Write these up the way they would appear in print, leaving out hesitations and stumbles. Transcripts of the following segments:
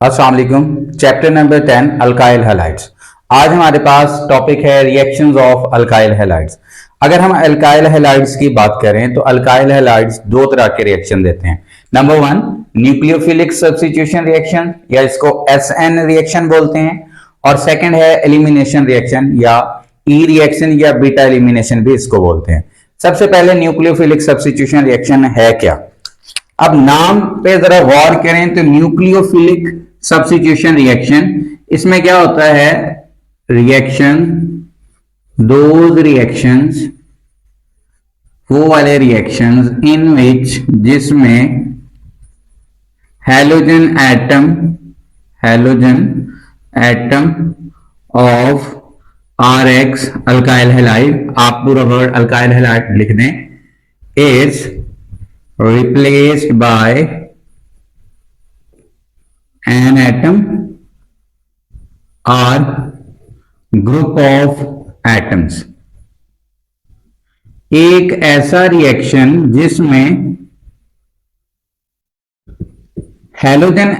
अस्सलाम वालेकुम। Chapter number 10 alkyl halides. आज हमारे पास टॉपिक है रिएक्शंस ऑफ अल्काइल हैलाइड्स। अगर हम अल्काइल हैलाइड्स की बात करें तो अल्काइल हैलाइड्स दो तरह के रिएक्शन देते हैं। Number one, nucleophilic substitution reaction या इसको SN रिएक्शन बोलते हैं, और सेकंड है एलिमिनेशन रिएक्शन या ई रिएक्शन या बीटा एलिमिनेशन भी इसको बोलते हैं। सबसे पहले न्यूक्लियोफिलिक सब्स्टिट्यूशन रिएक्शन है क्या? अब नाम पे जरा गौर करें तो न्यूक्लियोफिलिक सब्स्टिट्यूशन रिएक्शन, इसमें क्या होता है? रिएक्शन, दोज रिएक्शंस, वो वाले रिएक्शंस इन विच जिसमें halogen atom of RX alkyl halide, आप पूरा वर्ड अल्काइल हैलाइड लिख दें, is replaced by an atom or group of atoms। एक ऐसा रिएक्शन जिसमें हैलोजन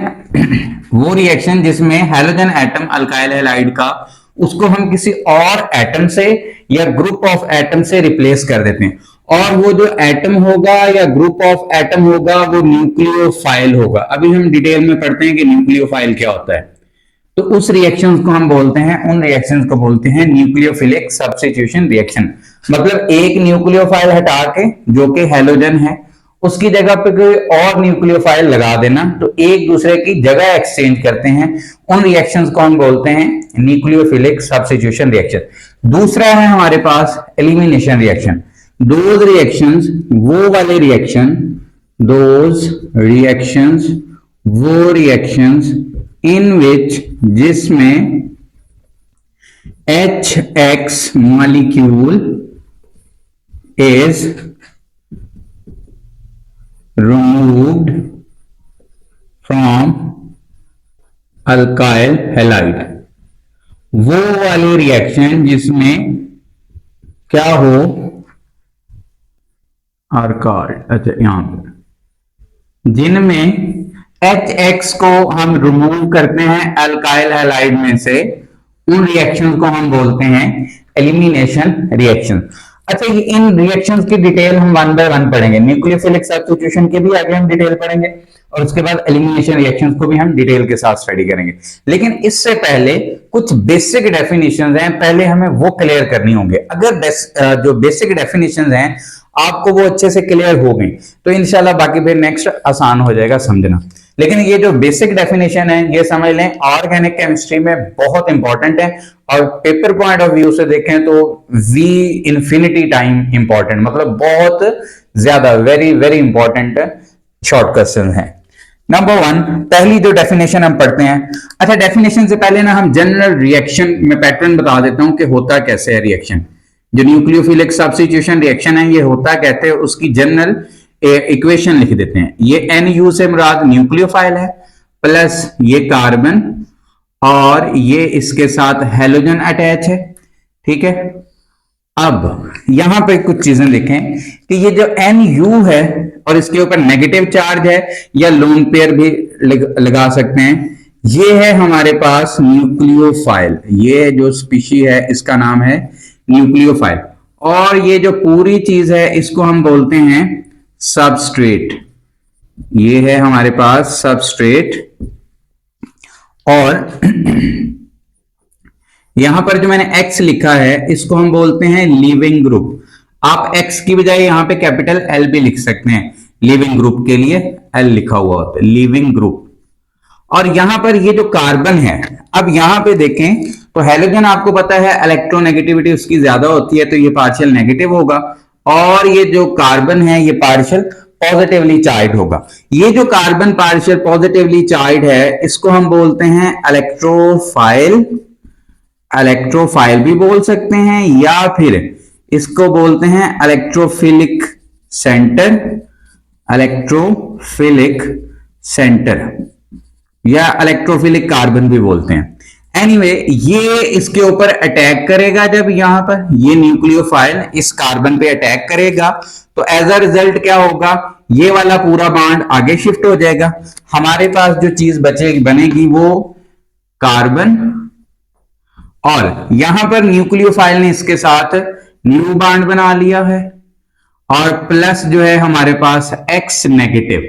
वो रिएक्शन जिसमें हैलोजन एटम अल्काइल हैलाइड का, उसको हम किसी और एटम से या ग्रुप ऑफ एटम से रिप्लेस कर देते हैं, और वो जो एटम होगा या ग्रुप ऑफ एटम होगा वो न्यूक्लियोफाइल होगा। अभी हम डिटेल में पढ़ते हैं कि न्यूक्लियोफाइल क्या होता है। तो उस रिएक्शन को हम बोलते हैं, उन रिएक्शन को बोलते हैं न्यूक्लियोफिलिक सब्स्टिट्यूशन रिएक्शन। मतलब एक न्यूक्लियोफाइल हटा के जो कि हैलोजन है, उसकी जगह पे कोई और न्यूक्लियोफाइल लगा देना, तो एक दूसरे की जगह एक्सचेंज करते हैं। उन रिएक्शंस को हम बोलते हैं न्यूक्लियोफिलिक सब्स्टिट्यूशन रिएक्शन। दूसरा है हमारे पास एलिमिनेशन रिएक्शन। दोज रिएक्शंस, वो रिएक्शंस इन विच जिसमें HX molecule is removed from alkyl halide। वो वाली रिएक्शन जिसमें क्या हो, अच्छा यहां पर जिनमें HX को हम रिमूव करते हैं अल्काइल हैलाइड में से, उन रिएक्शंस को हम बोलते हैं एलिमिनेशन रिएक्शन। अच्छा, ये इन रिएक्शंस की डिटेल हम वन बाय वन पढ़ेंगे। न्यूक्लियोफिलिक सब्स्टिट्यूशन के भी आगे हम डिटेल पढ़ेंगे, और उसके बाद एलिमिनेशन रिएक्शंस को भी हम डिटेल के साथ स्टडी करेंगे। लेकिन इससे पहले कुछ बेसिक डेफिनेशंस हैं, पहले हमें वो क्लियर करनी होंगे। अगर जो बेसिक डेफिनेशंस हैं आपको वो अच्छे से क्लियर हो गई तो इंशाल्लाह बाकी फिर नेक्स्ट आसान हो जाएगा समझना। लेकिन ये जो बेसिक डेफिनेशन है ये समझ लें, ऑर्गेनिक केमिस्ट्री में बहुत इंपॉर्टेंट है, और पेपर पॉइंट ऑफ व्यू से देखें तो वी इंफिनिटी टाइम इंपॉर्टेंट, मतलब बहुत ज्यादा very very important short question है। नंबर वन, पहली जो डेफिनेशन हम पढ़ते हैं। अच्छा, डेफिनेशन से पहले ना हम जनरल रिएक्शन में पैटर्न बता देता हूं कि होता कैसे है रिएक्शन। जो न्यूक्लियोफिलिक सब्स्टिट्यूशन रिएक्शन है ये होता कहते हैं, उसकी जनरल इक्वेशन लिख देते हैं। ये NU से मुराद न्यूक्लियोफाइल है, प्लस ये कार्बन, और ये इसके साथ हैलोजन अटैच है, ठीक है। अब यहां पे कुछ चीजें लिखें कि ये जो NU है और इसके ऊपर नेगेटिव चार्ज है, या लोन पेयर भी लगा सकते हैं, ये है हमारे पास न्यूक्लियोफाइल। ये जो स्पीशी है इसका नाम है न्यूक्लियोफाइल, और ये जो पूरी चीज है इसको हम बोलते हैं सबस्ट्रेट। ये है हमारे पास सबस्ट्रेट, और यहां पर जो मैंने X लिखा है इसको हम बोलते हैं लीविंग ग्रुप। आप X की बजाय यहां पे कैपिटल L भी लिख सकते हैं, लीविंग ग्रुप के लिए L लिखा हुआ होता है, लीविंग ग्रुप। और यहां पर ये जो कार्बन है, अब यहां पे देखें तो हैलोजन आपको पता है इलेक्ट्रोनेगेटिविटी उसकी ज्यादा होती है, तो ये पार्शियल नेगेटिव होगा, और ये जो कार्बन है ये पार्शियल पॉजिटिवली चार्ज होगा। ये जो कार्बन पार्शियल पॉजिटिवली चार्ज है इसको हम बोलते हैं इलेक्ट्रोफाइल। इलेक्ट्रोफाइल भी बोल सकते हैं, या फिर इसको बोलते हैं इलेक्ट्रोफिलिक सेंटर, इलेक्ट्रोफिलिक सेंटर, या इलेक्ट्रोफिलिक कार्बन भी बोलते हैं। एनीवे, ये इसके ऊपर अटैक करेगा। जब यहां पर ये न्यूक्लियोफाइल इस कार्बन पे अटैक करेगा तो एज अ रिजल्ट क्या होगा, ये वाला पूरा बॉन्ड आगे शिफ्ट हो जाएगा, हमारे पास जो चीज बनेगी वो कार्बन, और यहां पर न्यूक्लियोफाइल ने इसके साथ न्यू बॉन्ड बना लिया है, और प्लस जो है हमारे पास X नेगेटिव,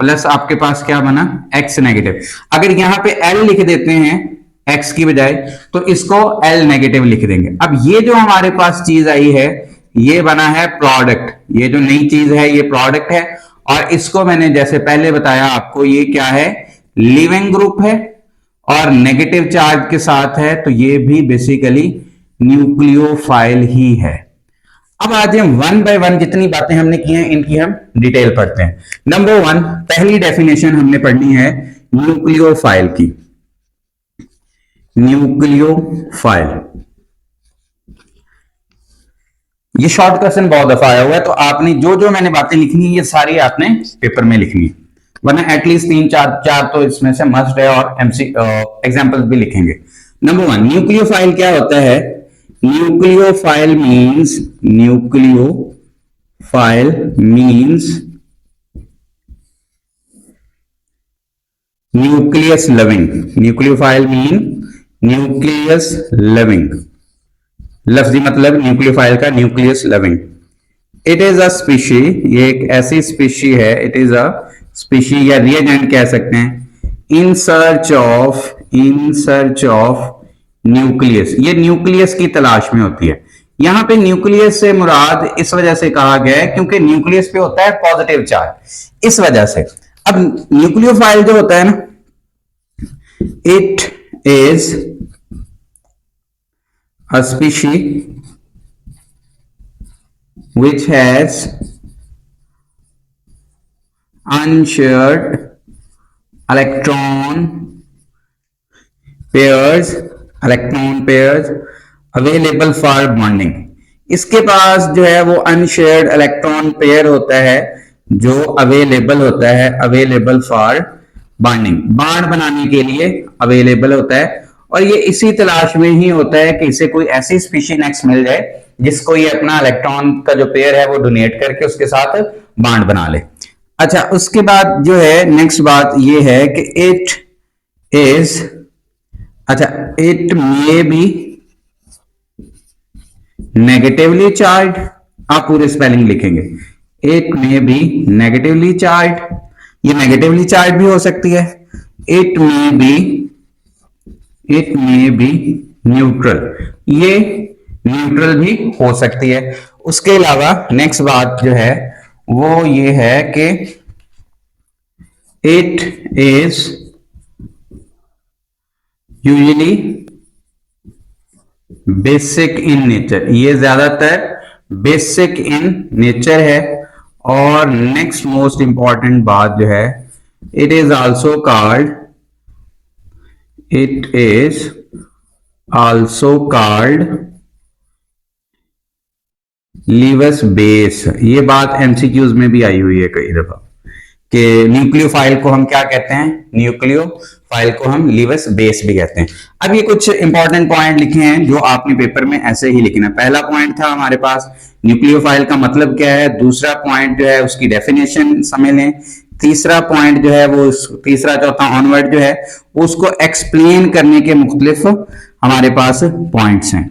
प्लस आपके पास क्या बना X नेगेटिव। अगर यहां पे L लिख देते हैं X की बजाय तो इसको L नेगेटिव लिख देंगे। अब ये जो हमारे पास चीज आई है ये बना है प्रोडक्ट, ये जो नई चीज है ये प्रोडक्ट है, और इसको मैंने जैसे पहले बताया आपको ये क्या है, लिविंग ग्रुप है और नेगेटिव चार्ज के साथ है, तो ये भी बेसिकली न्यूक्लियोफाइल ही है। अब आज हम वन बाय वन जितनी बातें हमने की हैं इनकी हम डिटेल पढ़ते हैं। नंबर 1, पहली डेफिनेशन हमने पढ़नी है न्यूक्लियोफाइल की। न्यूक्लियोफाइल, ये शॉर्ट क्वेश्चन बहुत दफा आया हुआ है, तो आपने जो जो मैंने बातें लिखनी है ये सारी आपने पेपर में लिखनी है, वरना एटलीस्ट 3-4 तो इसमें से मस्ट है, और एग्जाम्पल भी लिखेंगे। नंबर 1, न्यूक्लियोफाइल क्या होता है? Nucleophile means nucleus loving. Nucleophile mean nucleus loving, लफ्जी मतलब न्यूक्लियोफाइल का nucleus loving. It is a species, ये एक ऐसी स्पीशी है, इट इज अ स्पीशी या रिएजेंट कह सकते हैं, इन सर्च ऑफ न्यूक्लियस, ये न्यूक्लियस की तलाश में होती है। यहां पे न्यूक्लियस से मुराद इस वजह से कहा गया है क्योंकि न्यूक्लियस पे होता है पॉजिटिव चार्ज, इस वजह से। अब न्यूक्लियोफाइल जो होता है ना, it is a species which has unshared electron pairs available for bonding। इसके पास जो है वो अनशेयर्ड इलेक्ट्रॉन पेयर होता है जो अवेलेबल होता है, अवेलेबल फॉर बॉन्डिंग, बांड बनाने के लिए अवेलेबल होता है, और ये इसी तलाश में ही होता है कि इसे कोई ऐसी स्पीशी नेक्स्ट मिल जाए जिसको ये अपना इलेक्ट्रॉन का जो पेयर है वो डोनेट करके उसके साथ बॉन्ड बना ले। अच्छा, उसके बाद जो है नेक्स्ट बात ये है कि it may be negatively charge, आप पूरे स्पेलिंग लिखेंगे, it may be negatively charge, ये नेगेटिवली चार्ज भी हो सकती है, इट मे बी न्यूट्रल, ये न्यूट्रल भी हो सकती है। उसके अलावा नेक्स्ट बात जो है वो ये है कि it is usually basic in nature, ये ज्यादातर बेसिक इन नेचर है। और नेक्स्ट मोस्ट इंपॉर्टेंट बात जो है, it is also called Lewis base. ये बात एमसीक्यूज में भी आई हुई है कई दफा कि न्यूक्लियोफाइल को हम क्या कहते हैं, न्यूक्लियोफाइल को हम लीवस बेस भी कहते हैं। अब ये कुछ इंपॉर्टेंट पॉइंट लिखे हैं जो आपने पेपर में ऐसे ही लिखना है। पहला पॉइंट था हमारे पास न्यूक्लियोफाइल का मतलब क्या है, दूसरा पॉइंट जो है उसकी डेफिनेशन समझ लें, तीसरा पॉइंट जो है वो तीसरा चौथा ऑनवर्ड जो है उसको एक्सप्लेन करने के मुख्तलिफ हमारे पास पॉइंट्स हैं।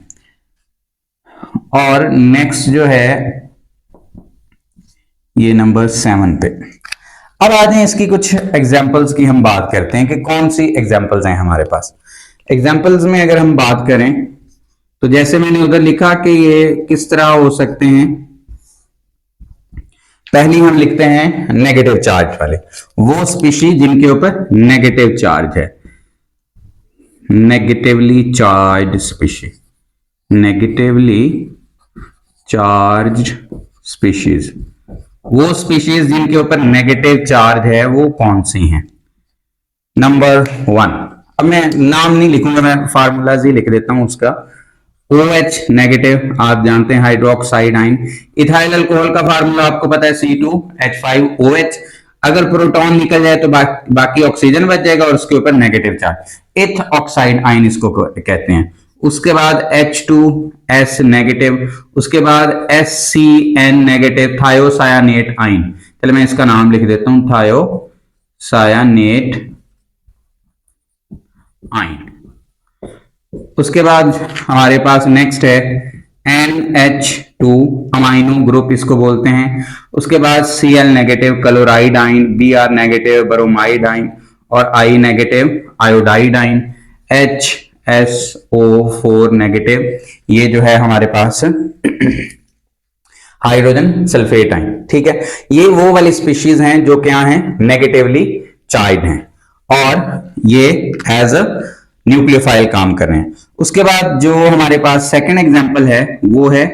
और नेक्स्ट जो है ये नंबर 7 पे। अब आ जाए इसकी कुछ एग्जाम्पल्स की हम बात करते हैं कि कौन सी एग्जाम्पल्स हैं हमारे पास। एग्जाम्पल्स में अगर हम बात करें तो जैसे मैंने उधर लिखा कि ये किस तरह हो सकते हैं, पहली हम लिखते हैं नेगेटिव चार्ज वाले, वो स्पीशीज जिनके ऊपर नेगेटिव चार्ज है, negatively charge species, negatively charge species, वो स्पीशीज जिनके ऊपर नेगेटिव चार्ज है वो कौन सी हैं। नंबर 1, अब मैं नाम नहीं लिखूंगा, मैं फार्मूलाज ही लिख देता हूं उसका। OH नेगेटिव, आप जानते हैं हाइड्रोक्साइड आयन। इथाइल अल्कोहल का फार्मूला आपको पता है C2H5OH। अगर प्रोटॉन निकल जाए तो बाकी ऑक्सीजन बच जाएगा और उसके ऊपर नेगेटिव चार्ज, इथ ऑक्साइड आयन इसको कहते हैं। उसके बाद H2S नेगेटिव, उसके बाद SCN नेगेटिव, थायोसायानेट आयन। चलो मैं इसका नाम लिख देता हूं, थायोसायानेट आयन। उसके बाद हमारे पास नेक्स्ट है NH2 अमाइनो ग्रुप इसको बोलते हैं। उसके बाद Cl नेगेटिव क्लोराइड आइन, Br नेगेटिव ब्रोमाइड आइन और I नेगेटिव आयोडाइड आइन, HSO4 नेगेटिव ये जो है हमारे पास हाइड्रोजन सल्फेट आइन। ठीक है, ये वो वाली स्पीशीज हैं जो क्या हैं, नेगेटिवली चार्ज्ड हैं और ये एज अ न्यूक्लियोफाइल काम कर रहे हैं। उसके बाद जो हमारे पास सेकंड एग्जांपल है वो है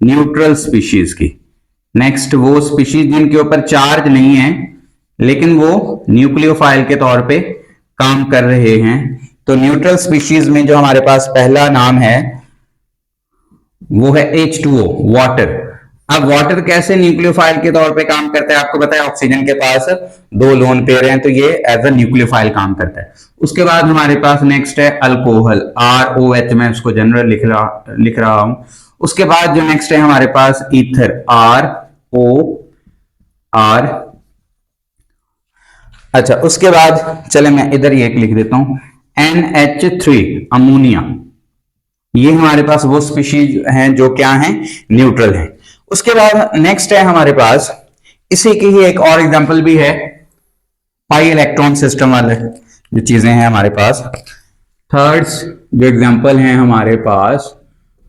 न्यूट्रल स्पीशीज की। नेक्स्ट वो स्पीशीज जिनके ऊपर चार्ज नहीं है लेकिन वो न्यूक्लियोफाइल के तौर पे काम कर रहे हैं। तो न्यूट्रल स्पीशीज में जो हमारे पास पहला नाम है वो है H2O, वाटर। अब वाटर कैसे न्यूक्लियोफाइल के तौर पे काम करता है, आपको पता है ऑक्सीजन के पास दो लोन पेयर हैं तो ये एज अ न्यूक्लियोफाइल काम करता है। उसके बाद हमारे पास नेक्स्ट है अल्कोहल, ROH, मैं उसको जनरल लिख रहा हूं। उसके बाद जो नेक्स्ट है हमारे पास ईथर, ROR। अच्छा, उसके बाद चले मैं इधर ये लिख देता हूं NH3 अमोनिया। ये हमारे पास वो स्पीशीज हैं जो क्या हैं, न्यूट्रल हैं। उसके बाद नेक्स्ट है हमारे पास इसी की ही एक और एग्जांपल भी है, पाई इलेक्ट्रॉन सिस्टम वाले जो चीजें हैं हमारे पास। थर्ड जो एग्जांपल है हमारे पास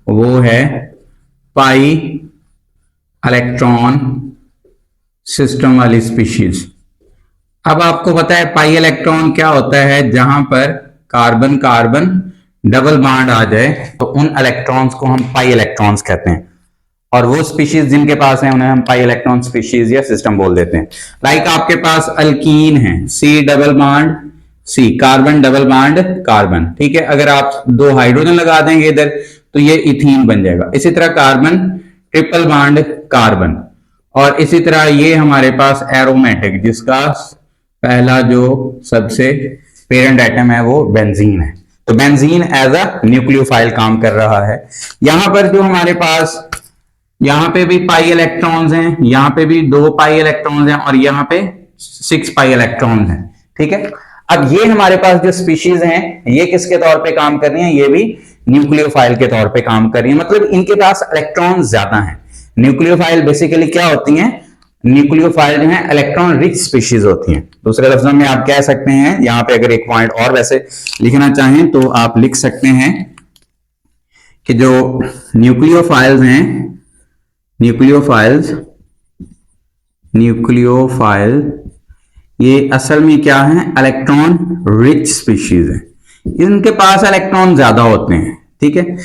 वो है पाई इलेक्ट्रॉन सिस्टम वाली स्पीशीज। अब आपको पता है पाई इलेक्ट्रॉन क्या होता है, जहां पर कार्बन कार्बन डबल बॉन्ड आ जाए तो उन इलेक्ट्रॉन्स को हम पाई इलेक्ट्रॉन्स कहते हैं और वो स्पीशीज जिनके पास है उन्हें हम पाई इलेक्ट्रॉन स्पीशीज या सिस्टम बोल देते हैं। लाइक आपके पास अल्कीन है, C double bond C, carbon double bond carbon. ठीक है, अगर आप दो हाइड्रोजन लगा देंगे इधर तो ये इथीन बन जाएगा। इसी तरह कार्बन ट्रिपल बॉन्ड कार्बन, और इसी तरह ये हमारे पास एरोमेटिक जिसका पहला जो सबसे पेरेंट आइटम है वो बेंजीन है। तो बेंजीन एज अ न्यूक्लियोफाइल काम कर रहा है। यहां पर जो हमारे पास यहां पे भी पाई इलेक्ट्रॉन्स हैं, यहां पे भी 2 पाई इलेक्ट्रॉन्स हैं और यहां पे 6 पाई इलेक्ट्रॉन्स हैं। ठीक है, अब ये हमारे पास जो स्पीशीज हैं ये किसके तौर पे काम कर रही हैं, ये भी न्यूक्लियोफाइल के तौर पे काम कर रही है, मतलब इनके पास इलेक्ट्रॉन ज्यादा हैं। न्यूक्लियोफाइल बेसिकली क्या होती हैं, न्यूक्लियोफाइल जो है इलेक्ट्रॉन रिच स्पीशीज होती हैं। दूसरे लफ्जों में आप कह सकते हैं, यहां पे अगर एक पॉइंट और वैसे लिखना चाहें तो आप लिख सकते हैं कि जो न्यूक्लियोफाइल्स हैं, न्यूक्लियोफाइल ये असल में क्या है, इलेक्ट्रॉन रिच स्पीशीज है। इनके पास इलेक्ट्रॉन ज्यादा होते हैं। ठीक है,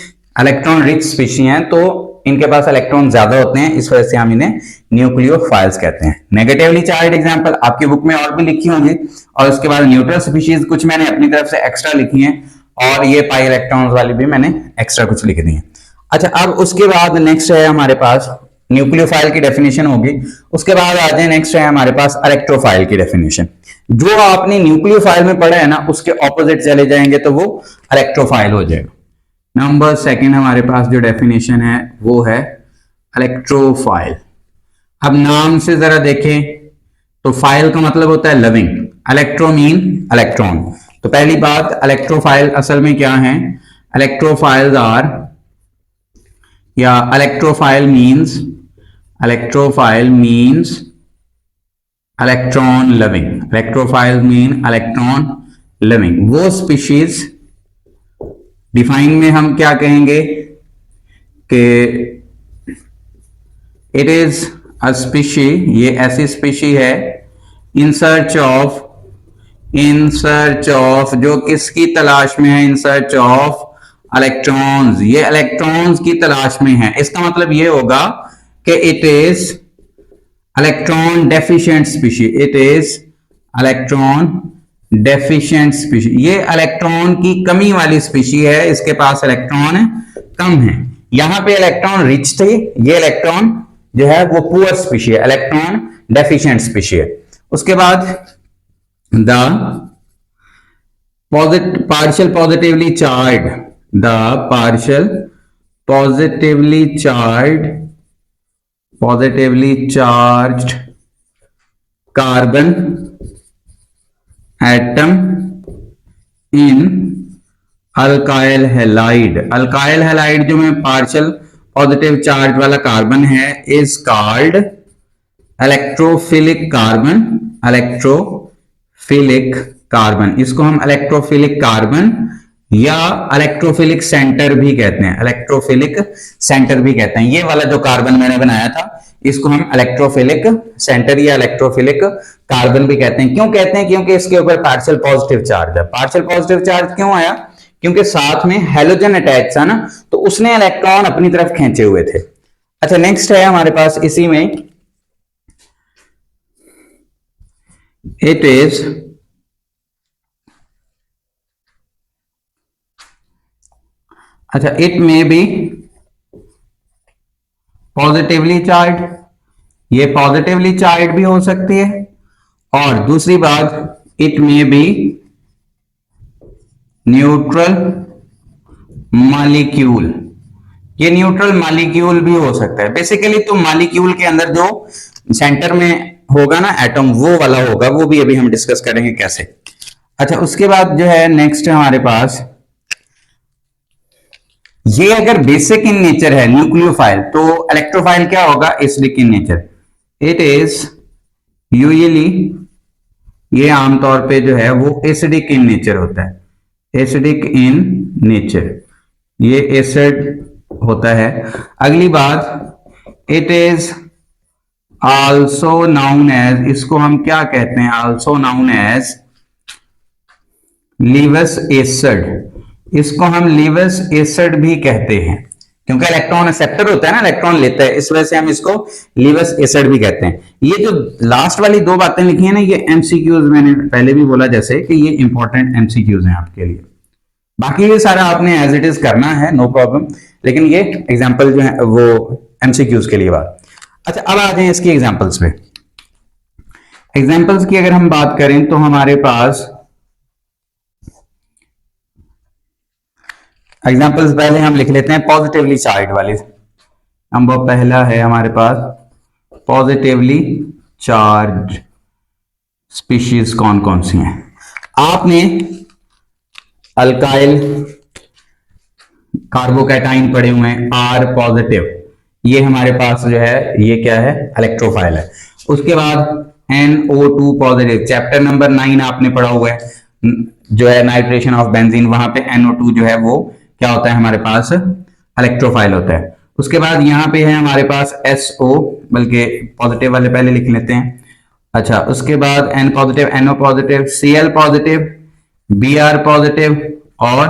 इलेक्ट्रॉन रिच स्पीशीज हैं तो इनके पास इलेक्ट्रॉन ज्यादा होते हैं, इस वजह से हम इन्हें न्यूक्लियोफाइल्स कहते हैं। नेगेटिवली चार्ज एग्जांपल आपकी बुक में और भी लिखी होंगी, और उसके बाद न्यूट्रल स्पीशीज कुछ मैंने अपनी तरफ से एक्स्ट्रा लिखी हैं, और ये पाई इलेक्ट्रॉन्स वाली भी मैंने एक्स्ट्रा कुछ लिख दी है। अच्छा, अब उसके बाद नेक्स्ट है हमारे पास न्यूक्लियोफाइल की डेफिनेशन होगी। उसके बाद आ जाए नेक्स्ट है हमारे पास इलेक्ट्रोफाइल की डेफिनेशन। जो आपने न्यूक्लियोफाइल में पढ़ा है ना उसके ऑपोजिट चले जाएंगे तो वो इलेक्ट्रोफाइल हो जाएगा। नंबर सेकंड हमारे पास जो डेफिनेशन है वो है इलेक्ट्रोफाइल। अब नाम से जरा देखें तो फाइल का मतलब होता है लविंग, इलेक्ट्रो मीन इलेक्ट्रॉन। तो पहली बात, इलेक्ट्रोफाइल असल में क्या है, इलेक्ट्रोफाइल्स आर या electrophile means electron loving. Electrophile mean electron loving. वो स्पीशीज डिफाइन में हम क्या कहेंगे कि इट इज अ स्पीशी, ये ऐसी स्पीशी है इन सर्च ऑफ जो किसकी तलाश में है, इन सर्च ऑफ इलेक्ट्रॉन्स। ये इलेक्ट्रॉन्स की तलाश में है। इसका मतलब ये होगा कि it is electron deficient species, it is electron deficient species. ये इलेक्ट्रॉन की कमी वाली स्पीशी है, इसके पास इलेक्ट्रॉन कम है। यहां पे इलेक्ट्रॉन रिच थे, ये इलेक्ट्रॉन जो है वो पुअर स्पीशी है, इलेक्ट्रॉन डेफिशिएंट स्पीशी है। उसके बाद the partial positively charged carbon atom in alkyl halide. Alkyl halide जो में पार्शियल पॉजिटिव चार्ज वाला कार्बन है is called electrophilic carbon. Electrophilic carbon, इसको हम इलेक्ट्रोफिलिक कार्बन या इलेक्ट्रोफिलिक सेंटर भी कहते हैं। इलेक्ट्रोफिलिक सेंटर भी कहते हैं। ये वाला जो कार्बन मैंने बनाया था इसको हम इलेक्ट्रोफिलिक सेंटर या इलेक्ट्रोफिलिक कार्बन भी कहते हैं। क्यों कहते हैं? क्योंकि इसके ऊपर पार्शियल पॉजिटिव चार्ज है। पार्शियल पॉजिटिव चार्ज क्यों आया? क्योंकि साथ में हेलोजन अटैच था ना, तो उसने इलेक्ट्रॉन अपनी तरफ खींचे हुए थे। अच्छा, नेक्स्ट है हमारे पास इसी में, इट इज अच्छा it may be positively charge, ये पॉजिटिवली चार्ज भी हो सकती है। और दूसरी बात, it may be neutral molecule, ये न्यूट्रल मॉलिक्यूल भी हो सकता है। बेसिकली तो मॉलिक्यूल के अंदर जो सेंटर में होगा ना एटम, वो वाला होगा, वो भी अभी हम डिस्कस करेंगे कैसे। अच्छा, उसके बाद जो है नेक्स्ट है हमारे पास, ये अगर बेसिक इन नेचर है न्यूक्लियोफाइल, तो इलेक्ट्रोफाइल क्या होगा? Acidic in nature. It is usually, ये आमतौर पे जो है वो एसिडिक इन नेचर होता है। एसिडिक इन नेचर, ये एसिड होता है। अगली बात, it is also known as, इसको हम क्या कहते हैं? Also known as Lewis acid. इसको हम लीवस एसिड भी कहते हैं, क्योंकि इलेक्ट्रॉन एक्सेप्टर होता है ना, इलेक्ट्रॉन लेता है, इस वजह से हम इसको लीवस एसिड भी कहते हैं। ये जो लास्ट वाली दो बातें लिखी है ना, ये एमसीक्यूज, मैंने पहले भी बोला जैसे कि ये इंपॉर्टेंट एमसीक्यूज हैं आपके लिए। बाकी ये सारा आपने एज इट इज करना है, नो प्रॉब्लम, लेकिन ये एग्जाम्पल जो है वो एमसीक्यूज के लिए बात। अच्छा, अब आ जाए इसकी एग्जाम्पल्स पे। एग्जाम्पल्स की अगर हम बात करें तो हमारे पास एग्जाम्पल्स पहले हम लिख लेते हैं पॉजिटिवली चार्ज वाले। नंबर पहला है हमारे पास पॉजिटिवली चार्ज स्पीशीज कौन कौन सी हैं? आपने अल्काइल कार्बोकैटाइन पढ़े हुए हैं, आर पॉजिटिव, ये हमारे पास जो है ये क्या है? इलेक्ट्रोफाइल है। उसके बाद NO2 पॉजिटिव, चैप्टर नंबर 9 आपने पढ़ा हुआ है, जो है नाइट्रेशन ऑफ बेंजीन, वहां पे NO2 जो है वो क्या होता है? हमारे पास इलेक्ट्रोफाइल होता है। उसके बाद यहाँ पे है हमारे पास SO, बल्कि पॉजिटिव वाले पहले लिख लेते हैं। अच्छा, उसके बाद N positive, NO positive, Cl positive, Br positive और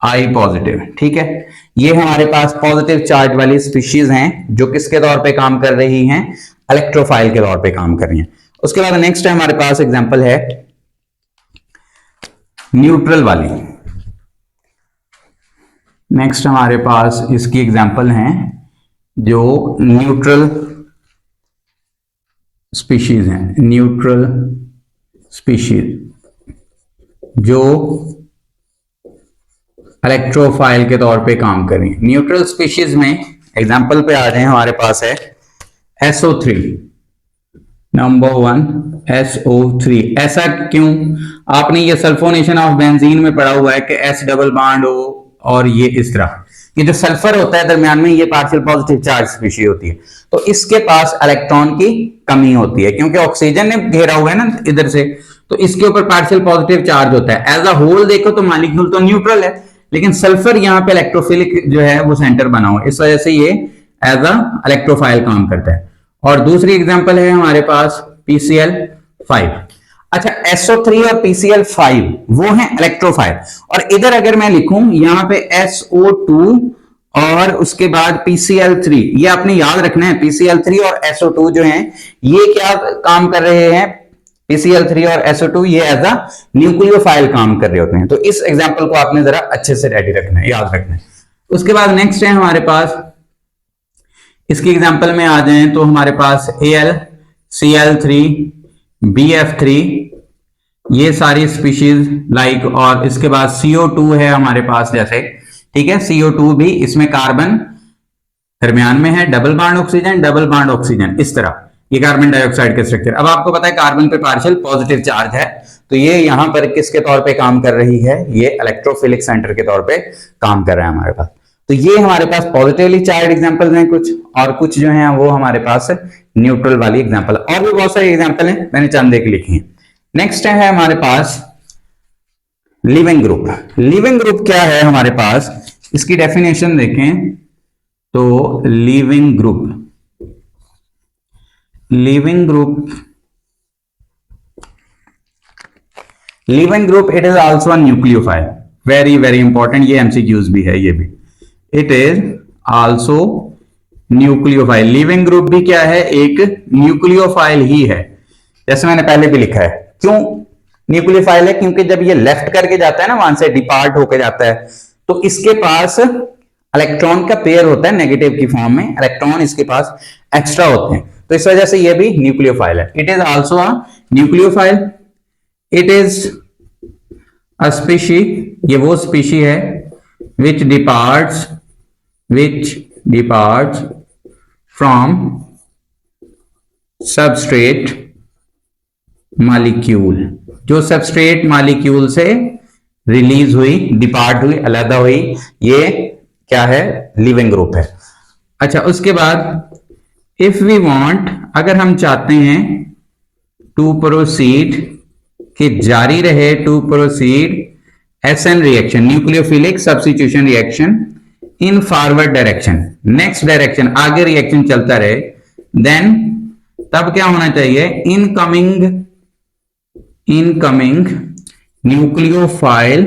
I पॉजिटिव। ठीक है, ये हमारे पास पॉजिटिव चार्ज वाली स्पीशीज हैं जो किसके तौर पे काम कर रही हैं? इलेक्ट्रोफाइल के तौर पे काम कर रही हैं। उसके बाद नेक्स्ट है हमारे पास एग्जांपल है न्यूट्रल वाली। नेक्स्ट हमारे पास इसकी एग्जांपल हैं जो न्यूट्रल स्पीशीज हैं। न्यूट्रल स्पीशीज जो इलेक्ट्रोफाइल के तौर पे काम कर रही है। न्यूट्रल स्पीशीज में एग्जांपल पे आ रहे हैं, हमारे पास है SO3, नंबर 1 SO3। ऐसा क्यों? आपने ये सल्फोनेशन ऑफ बेंजीन में पढ़ा हुआ है कि S डबल बॉन्ड हो और ये इस तरह, ये जो सल्फर होता है दरमियान में, ये पार्शियल पॉजिटिव चार्ज स्पीशीज होती है, तो इसके पास इलेक्ट्रॉन की कमी होती है, क्योंकि ऑक्सीजन ने घेरा हुआ है ना इधर से, तो इसके ऊपर पार्शियल पॉजिटिव चार्ज होता है। एज अ होल देखो तो मॉलिक्यूल तो न्यूट्रल है, लेकिन सल्फर यहाँ पे इलेक्ट्रोफिलिक जो है वो सेंटर बना हुआ है, इस वजह से ये एज अ इलेक्ट्रोफाइल काम करता है। और दूसरी एग्जांपल है हमारे पास PCl5। अच्छा, SO3 और PCl5 वो है इलेक्ट्रोफाइल, और इधर अगर मैं लिखूं यहाँ पे SO2 और उसके बाद PCl3, ये आपने याद रखना है। PCl3 और SO2 जो हैं ये क्या काम कर रहे हैं? PCl3 और SO2 ये एज अ न्यूक्लियोफाइल काम कर रहे होते हैं। तो इस एग्जांपल को आपने जरा अच्छे से रेडी रखना है, याद रखना है। उसके बाद नेक्स्ट है हमारे पास, इसकी एग्जांपल में आ जाए तो हमारे पास AlCl3 BF3, ये सारी स्पीशीज लाइक, और इसके बाद CO2 है हमारे पास जैसे, ठीक है, CO2 भी, इसमें कार्बन दरमियान में है, डबल बॉन्ड ऑक्सीजन, इस तरह ये कार्बन डाइऑक्साइड का स्ट्रक्चर। अब आपको पता है कार्बन पे पार्शियल पॉजिटिव चार्ज है, तो ये यहां पर किसके तौर पे काम कर रही है, ये इलेक्ट्रोफिलिक सेंटर के तौर पे काम कर रहा है हमारे पास। तो ये हमारे पास पॉजिटिवली चार्ज एग्जांपल्स हैं कुछ, और कुछ जो हैं वो हमारे पास न्यूट्रल वाली एग्जांपल, और भी बहुत सारी एग्जांपल हैं, मैंने चंद एक लिखी हैं। नेक्स्ट है हमारे पास लिविंग ग्रुप। लिविंग ग्रुप क्या है हमारे पास, इसकी डेफिनेशन देखें तो leaving group, leaving group it is also a nucleophile, very very important, ये एमसीक्यूज भी है ये भी, it is also nucleophile. Leaving group भी क्या है, एक न्यूक्लियोफाइल ही है, जैसे मैंने पहले भी लिखा है। क्यों न्यूक्लियोफाइल है, क्योंकि जब ये लेफ्ट करके जाता है ना, वहां से डिपार्ट होकर जाता है, तो इसके पास इलेक्ट्रॉन का पेयर होता है नेगेटिव की फॉर्म में, इलेक्ट्रॉन इसके पास एक्स्ट्रा होते हैं, तो इस वजह से ये भी न्यूक्लियोफाइल है। It is also a nucleophile, it is a species, ये वो स्पीशी है which departs from substrate molecule, जो सबस्ट्रेट मॉलिक्यूल से रिलीज हुई, डिपार्ट हुई, अलग हुई, ये क्या है, लिविंग ग्रुप है। अच्छा, उसके बाद इफ वी वांट, अगर हम चाहते हैं टू प्रोसीड, कि जारी रहे, to proceed SN reaction, nucleophilic substitution reaction in forward direction, next direction, आगे रिएक्शन चलता रहे, देन तब क्या होना चाहिए, incoming nucleophile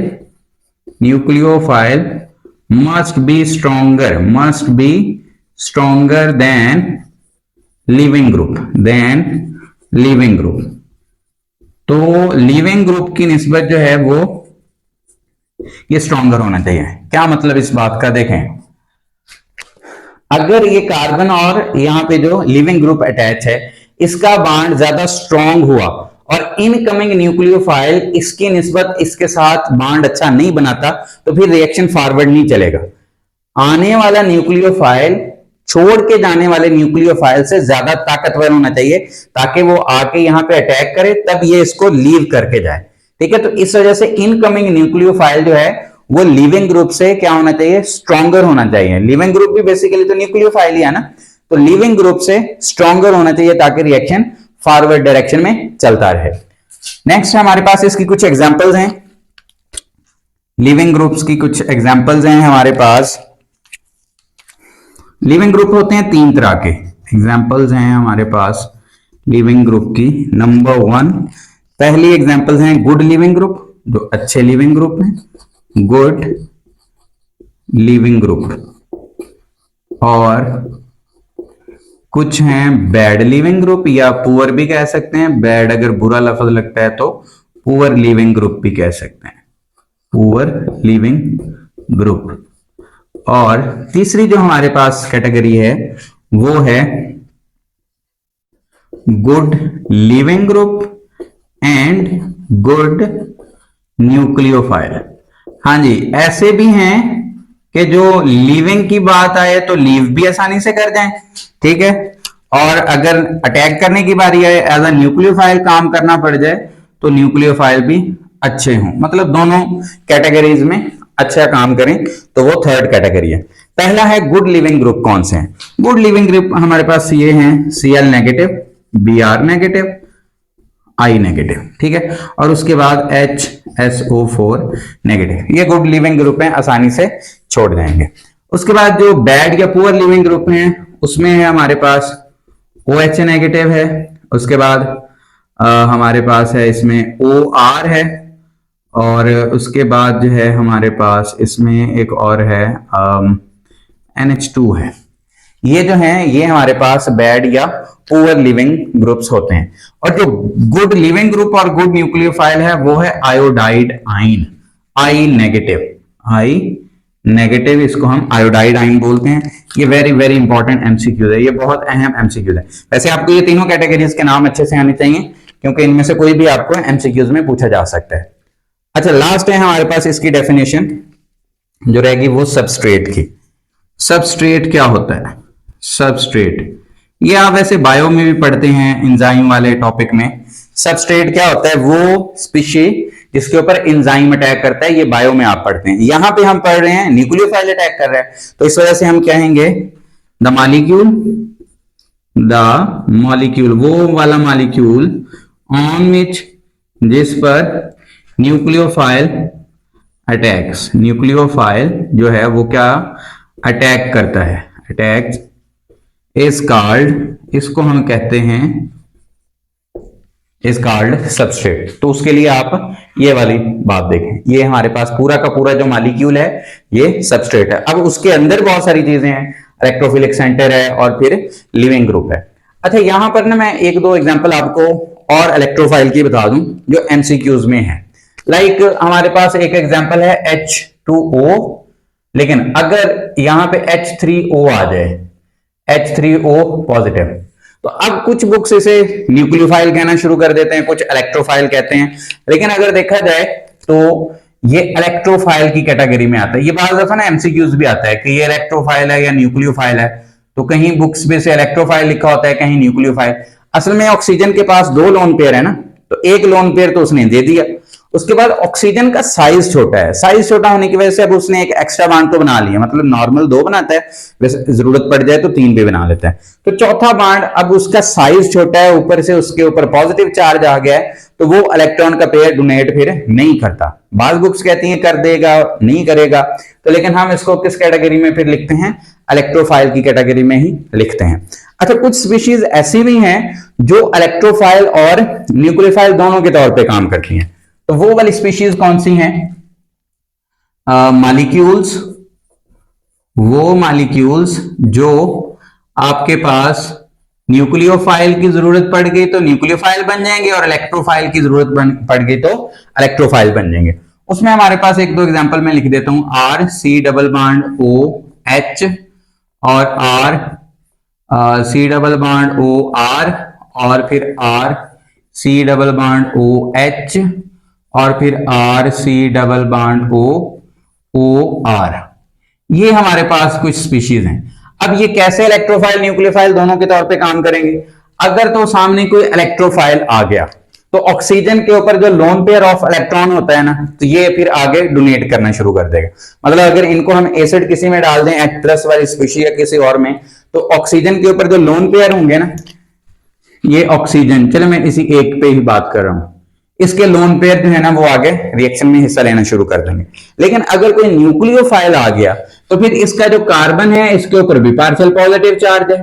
must be stronger than leaving group, तो लिविंग ग्रुप की निस्बत जो है वो ये स्ट्रॉन्गर होना चाहिए। क्या मतलब इस बात का, देखें, अगर ये कार्बन और यहां पे जो लिविंग ग्रुप अटैच है, इसका बॉन्ड ज्यादा स्ट्रॉन्ग हुआ और इनकमिंग न्यूक्लियोफाइल इसकी निस्बत इसके साथ बॉन्ड अच्छा नहीं बनाता, तो फिर रिएक्शन फॉरवर्ड नहीं चलेगा। आने वाला न्यूक्लियोफाइल छोड़ के जाने वाले न्यूक्लियोफाइल से ज्यादा ताकतवर होना चाहिए, ताकि वो आके यहां पे अटैक करे, तब ये इसको लीव करके जाए। ठीक है, तो इस वजह से इनकमिंग न्यूक्लियोफाइल जो है वो लिविंग ग्रुप से क्या होना चाहिए, स्ट्रॉन्गर होना चाहिए। लिविंग ग्रुप भी बेसिकली तो न्यूक्लियोफाइल ही है ना, तो लिविंग ग्रुप से स्ट्रॉन्गर होना चाहिए ताकि रिएक्शन फॉरवर्ड डायरेक्शन में चलता रहे। नेक्स्ट हमारे पास इसकी कुछ एग्जांपल्स हैं, लिविंग ग्रुप्स की कुछ एग्जांपल्स हैं हमारे पास। लिविंग ग्रुप होते हैं तीन तरह के, एग्जांपल्स हैं हमारे पास लिविंग ग्रुप की। नंबर 1, पहली एग्जांपल्स हैं गुड लिविंग ग्रुप, जो अच्छे लिविंग ग्रुप हैं, गुड लिविंग ग्रुप, और कुछ हैं बैड लिविंग ग्रुप, या पुअर भी कह सकते हैं, बैड अगर बुरा लफ्ज लगता है तो पुअर लिविंग ग्रुप भी कह सकते हैं, पुअर लिविंग ग्रुप। और तीसरी जो हमारे पास कैटेगरी है वो है good leaving group and good nucleophile. हाँ जी, ऐसे भी हैं कि जो लिविंग की बात आए तो लीव भी आसानी से कर जाएं, ठीक है, और अगर अटैक करने की बारी आए, एज अ न्यूक्लियोफाइल काम करना पड़ जाए, तो न्यूक्लियोफाइल भी अच्छे हों, मतलब दोनों कैटेगरीज में अच्छा काम करें, तो वो थर्ड कैटेगरी है। पहला है गुड लिविंग ग्रुप। कौन से हैं गुड लिविंग ग्रुप हमारे पास, ये हैं Cl negative, Br negative, I negative, ठीक है, और उसके बाद HSO4 नेगेटिव, ये गुड लिविंग ग्रुप हैं, आसानी से छोड़ जाएंगे। उसके बाद जो बैड या पुअर लिविंग ग्रुप हैं, उसमें है हमारे पास OH नेगेटिव है, उसके बाद हमारे पास है इसमें OR है, और उसके बाद जो है हमारे पास इसमें एक और है NH2 है। ये जो है ये हमारे पास बैड या पुअर लिविंग ग्रुप्स होते हैं। और जो गुड लिविंग ग्रुप और गुड न्यूक्लियोफाइल है वो है आयोडाइड आइन, I नेगेटिव, इसको हम आयोडाइड आइन बोलते हैं। ये वेरी वेरी इंपॉर्टेंट एमसीक्यू है, ये बहुत अहम एमसीक्यू है। वैसे आपको ये तीनों कैटेगरीज के नाम अच्छे से आने चाहिए, क्योंकि इनमें से कोई भी आपको एमसीक्यूज में पूछा जा सकता है। अच्छा, लास्ट है हमारे पास इसकी डेफिनेशन जो रहेगी वो सबस्ट्रेट की। सबस्ट्रेट क्या होता है? सबस्ट्रेट ये आप वैसे बायो में भी पढ़ते हैं एंजाइम वाले टॉपिक में। सबस्ट्रेट क्या होता है, वो स्पीशीज जिसके ऊपर एंजाइम अटैक करता है, ये बायो में आप पढ़ते हैं। यहां पे हम पढ़ रहे हैं न्यूक्लियोफाइल अटैक कर रहा है, तो इस वजह से हम कहेंगे द मॉलिक्यूल वो वाला मॉलिक्यूल ऑन विच जिस पर न्यूक्लियोफाइल अटैक्स, न्यूक्लियोफाइल जो है वो क्या अटैक करता है, अटैक इज कॉल्ड, इसको हम कहते हैं इज कॉल्ड सबस्ट्रेट। तो उसके लिए आप ये वाली बात देखें, ये हमारे पास पूरा का पूरा जो मॉलिक्यूल है ये सबस्ट्रेट है। अब उसके अंदर बहुत सारी चीजें हैं, इलेक्ट्रोफिलिक सेंटर है और फिर लिविंग ग्रुप है। अच्छा, यहां पर ना मैं एक दो एग्जांपल आपको और इलेक्ट्रोफाइल की बता दूं जो एमसीक्यूज में है। लाइक हमारे पास एक एग्जांपल है H2O, लेकिन अगर यहां पे H3O आ जाए, H3O पॉजिटिव, तो अब कुछ बुक्स इसे न्यूक्लियोफाइल कहना शुरू कर देते हैं, कुछ इलेक्ट्रोफाइल कहते हैं। लेकिन अगर देखा जाए तो ये इलेक्ट्रोफाइल की कैटेगरी में आता है। ये बात दफा ना एमसीक्यूज भी आता है कि ये इलेक्ट्रोफाइल है या न्यूक्लियोफाइल है, तो कहीं बुक्स में से इलेक्ट्रोफाइल लिखा होता है, कहीं न्यूक्लियोफाइल। असल में ऑक्सीजन के पास दो लोन पेयर है ना, तो एक लोन पेयर तो उसने दे दिया। उसके बाद ऑक्सीजन का साइज छोटा है, साइज छोटा होने की वजह से अब उसने एक एक्स्ट्रा बांड तो बना लिया, मतलब नॉर्मल दो बनाता है, वैसे जरूरत पड़ जाए तो तीन भी बना लेता है। तो चौथा बांड अब उसका साइज छोटा है, ऊपर से उसके ऊपर पॉजिटिव चार्ज आ गया है, तो वो इलेक्ट्रॉन का पेयर डोनेट फिर नहीं करता। बाज बुक्स कहती हैं कर देगा, नहीं करेगा, तो लेकिन हम इसको किस कैटेगरी में फिर लिखते हैं, इलेक्ट्रोफाइल की कैटेगरी में ही लिखते हैं। अच्छा, कुछ स्पीशीज ऐसी भी हैं जो इलेक्ट्रोफाइल और न्यूक्लियोफाइल दोनों के तौर पे काम करती हैं। तो वो वाली स्पीशीज कौन सी हैं, मॉलिक्यूल्स, वो मॉलिक्यूल्स जो आपके पास न्यूक्लियोफाइल की जरूरत पड़ गई तो न्यूक्लियोफाइल बन जाएंगे, और इलेक्ट्रोफाइल की जरूरत पड़ गई तो इलेक्ट्रोफाइल बन जाएंगे। उसमें हमारे पास एक दो एग्जांपल मैं लिख देता हूं, R C double bond O H, और R C double bond O R, और फिर R C double bond O H, और फिर R C double bond O R. ये हमारे पास कुछ स्पीशीज हैं। अब ये कैसे इलेक्ट्रोफाइल न्यूक्लियोफाइल दोनों के तौर पे काम करेंगे, अगर तो सामने कोई इलेक्ट्रोफाइल आ गया तो ऑक्सीजन के ऊपर जो लोन पेयर ऑफ इलेक्ट्रॉन होता है ना, तो ये फिर आगे डोनेट करना शुरू कर देगा। मतलब अगर इनको हम एसिड किसी में डाल दें, H+ वाली स्पीशीज या किसी और में, तो ऑक्सीजन के ऊपर जो लोन पेयर होंगे ना, ये ऑक्सीजन, चलो मैं इसी एक पे ही बात कर रहा हूं, इसके लोन पेयर जो है ना वो आगे रिएक्शन में हिस्सा लेना शुरू कर देंगे। लेकिन अगर कोई न्यूक्लियोफाइल आ गया तो फिर इसका जो कार्बन है इसके ऊपर भी पार्शियल पॉजिटिव चार्ज है,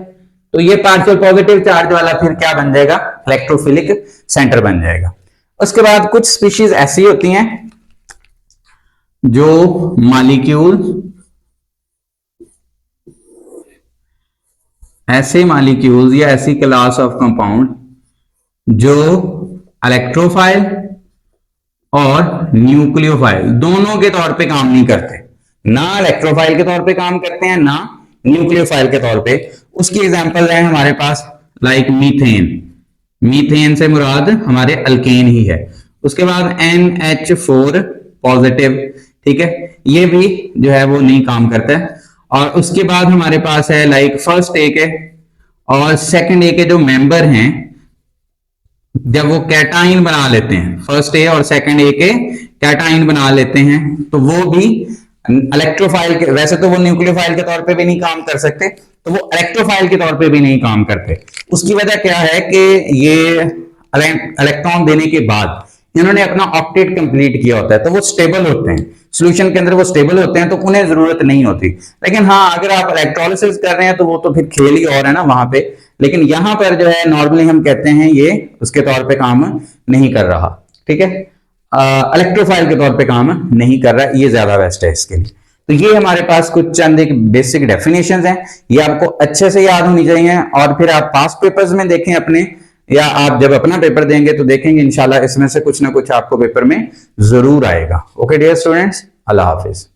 तो ये पार्शियल पॉजिटिव चार्ज वाला फिर क्या बन जाएगा, इलेक्ट्रोफिलिक सेंटर बन जाएगा। उसके बाद कुछ स्पीशीज ऐसी होती हैं जो मॉलिक्यूल, ऐसे मॉलिक्यूल्स या ऐसी क्लास ऑफ कंपाउंड जो इलेक्ट्रोफाइल और न्यूक्लियोफाइल दोनों के तौर पे काम नहीं करते, ना इलेक्ट्रोफाइल के तौर पे काम करते हैं ना न्यूक्लियोफाइल के तौर पे। उसकी एग्जांपल है हमारे पास लाइक मीथेन, मीथेन से मुराद हमारे अल्केन ही है। उसके बाद NH4 पॉजिटिव, ठीक है, ये भी जो है वो नहीं काम करता है। और उसके बाद हमारे पास है लाइक फर्स्ट ए के और सेकंड ए के जो मेंबर हैं, जब वो कैटाइन बना लेते हैं, फर्स्ट ए और सेकंड ए के कैटाइन बना लेते हैं, तो वो भी इलेक्ट्रोफाइल के, वैसे तो वो न्यूक्लियोफाइल के तौर पे भी नहीं काम कर सकते, तो वो इलेक्ट्रोफाइल के तौर पे भी नहीं काम करते। उसकी वजह क्या है कि ये इलेक्ट्रॉन देने के बाद इन्होंने अपना ऑक्टेट कंप्लीट किया होता है, तो वो स्टेबल होते हैं, सॉल्यूशन के अंदर वो स्टेबल होते हैं, तो उन्हें जरूरत नहीं होती। लेकिन हाँ, अगर आप इलेक्ट्रोलिसिस कर रहे हैं तो वो तो फिर खेल ही और है ना वहां पे। लेकिन यहां पर जो है नॉर्मली हम कहते हैं ये उसके तौर पे काम नहीं कर रहा, ठीक है, इलेक्ट्रोफाइल के तौर पे काम नहीं कर रहा, ये ज्यादा बेस्ट है इसके लिए। तो ये हमारे पास कुछ चंद एक बेसिक डेफिनेशंस हैं, ये आपको अच्छे से याद होनी चाहिए, और फिर आप पास्ट पेपर्स में देखें अपने, या आप जब अपना पेपर देंगे तो देखेंगे इंशाल्लाह इसमें से कुछ ना कुछ आपको पेपर में जरूर आएगा। ओके डियर स्टूडेंट्स, अल्लाह हाफिज।